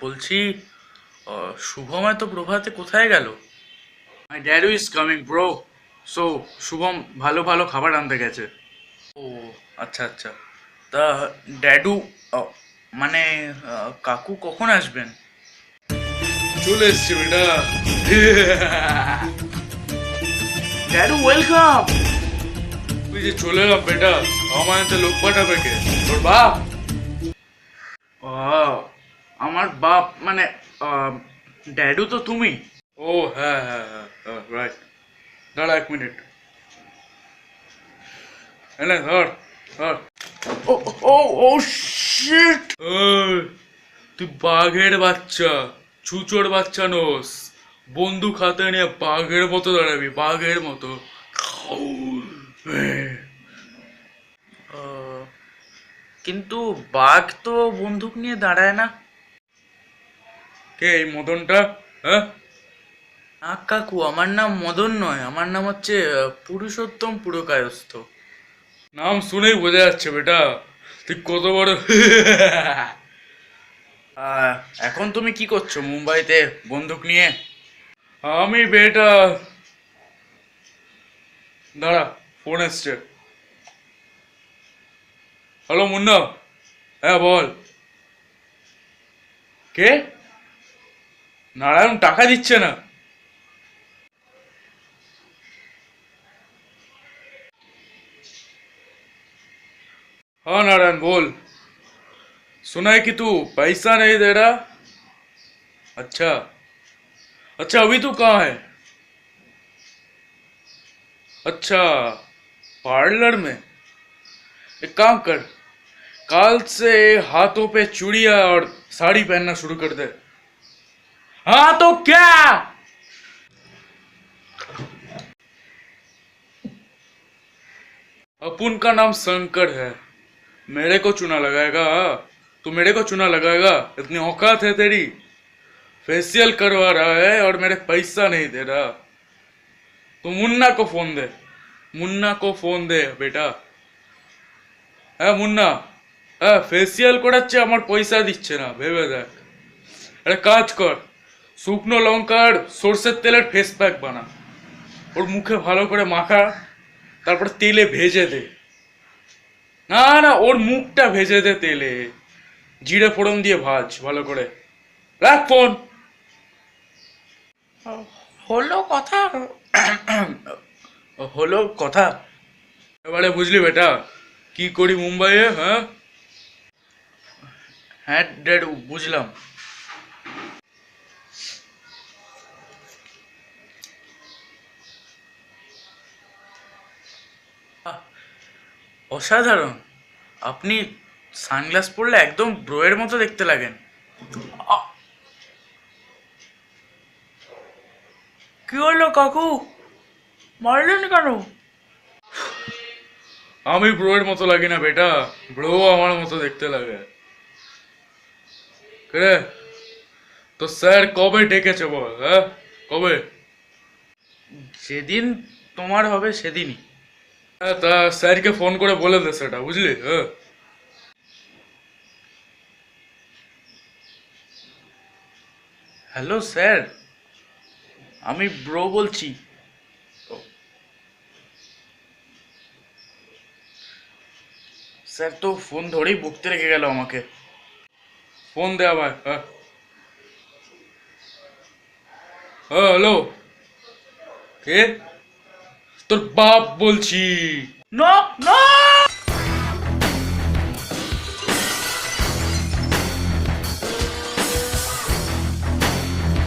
বলছি শুভম এত প্রভাতে কোথায় গেল? মাই ড্যাডু is coming bro. So Shubham ভালো ভালো খাবার আনতে গেছে। ও আচ্ছা আচ্ছা। তা ড্যাডু মানে কাকু কখন আসবেন? চলে এসছি বেটা। ড্যাডু ওয়েলকাম। তুই যে চলে এলাম বেটা, আমার হাতে লোক পাঠাবে কে? তোর বাপ? আহ, আমার বাপ মানে ড্যাডু তো তুমি। ও হ্যাঁ হ্যাঁ হ্যাঁ রাইট। দাঁড়া এক মিনিট। এনে ধর ধর। ও ও ও শিট। তুই বাঘের বাচ্চা, ছুচোর বাচ্চা নোস। বন্দুক হাতে নিয়ে বাঘের মতো দাঁড়াবি, বাঘের মতো। কিন্তু বাঘ তো বন্দুক নিয়ে দাঁড়ায় না। কে এই মদনটা? হ্যাঁ না কাকু, আমার নাম মদন নয়, আমার নাম হচ্ছে পুরুষোত্তম পুরকায়স্থ। নাম শুনেই বোঝা যাচ্ছে বেটা তুই কত বড়। আহ, এখন তুমি কি করছো মুম্বাইতে বন্দুক নিয়ে? আমি বেটা, দাঁড়া, ফোন এসছে। হ্যালো মুন্না। হ্যাঁ বল। কে? নারায়ণ টাকা দিচ্ছে না? हाँ नारायण बोल। सुना है कि तू पैसा नहीं दे रहा। अच्छा। अच्छा अभी तू कहाँ है? अच्छा, पार्लर में। एक काम कर, काल से हाथों पे चूड़ियां और साड़ी पहनना शुरू कर दे। हाँ तो क्या? अपुन का नाम शंकर है, मेरे को चुना लगाएगा? तू मेरे को चुना लगाएगा? इतनी औकात है तेरी? फेशियल करवा रहा है और मेरे पैसा नहीं दे रहा। तू मुन्ना को फोन दे, मुन्ना को फोन दे बेटा। হ্যাঁ মুন্না, হ্যাঁ ফেসিয়াল করাচ্ছে আমার পয়সা দিচ্ছে না, ভেবে দেখ। একটা কাজ কর, শুকনো লঙ্কার সর্ষের তেলের ফেস প্যাক বানা, ওর মুখে ভালো করে মাখা, তারপর তেলে ভেজে দে। না না, ওর মুখটা ভেজে দে তেলে, জিরে ফোড়ন দিয়ে ভাজ ভালো করে। রাখ ফোন। হলো কথা। হলো কথা। এবারে বুঝলি বেটা কি করি মুম্বাইয়ে? হ্যাঁ হ্যাঁ ড্যাড বুঝলাম। আহ, অসাধারণ। আপনি সানগ্লাস পরলে একদম ব্রোয়ের মতো দেখতে লাগেন। আহ, কি হলো কাকু, মারলেন কেন? আমি ব্রোয়ের মতো লাগি না বেটা, ব্রো আমার মতো দেখতে লাগে। রে, তো স্যার কবে ডেকেছে বল? হ্যাঁ কবে? যেদিন তোমার হবে সেদিনই। হ্যাঁ তা স্যারকে ফোন করে বলে দে সেটা, বুঝলি? হ্যাঁ হ্যালো স্যার, আমি ব্রো বলছি। ও, স্যার তো ফোন ধরেই বকতে রেখে গেল আমাকে। ফোন দে আবার। হ্যাঁ হ্যাঁ হ্যালো। কে? তোর বাপ বলছি। না না।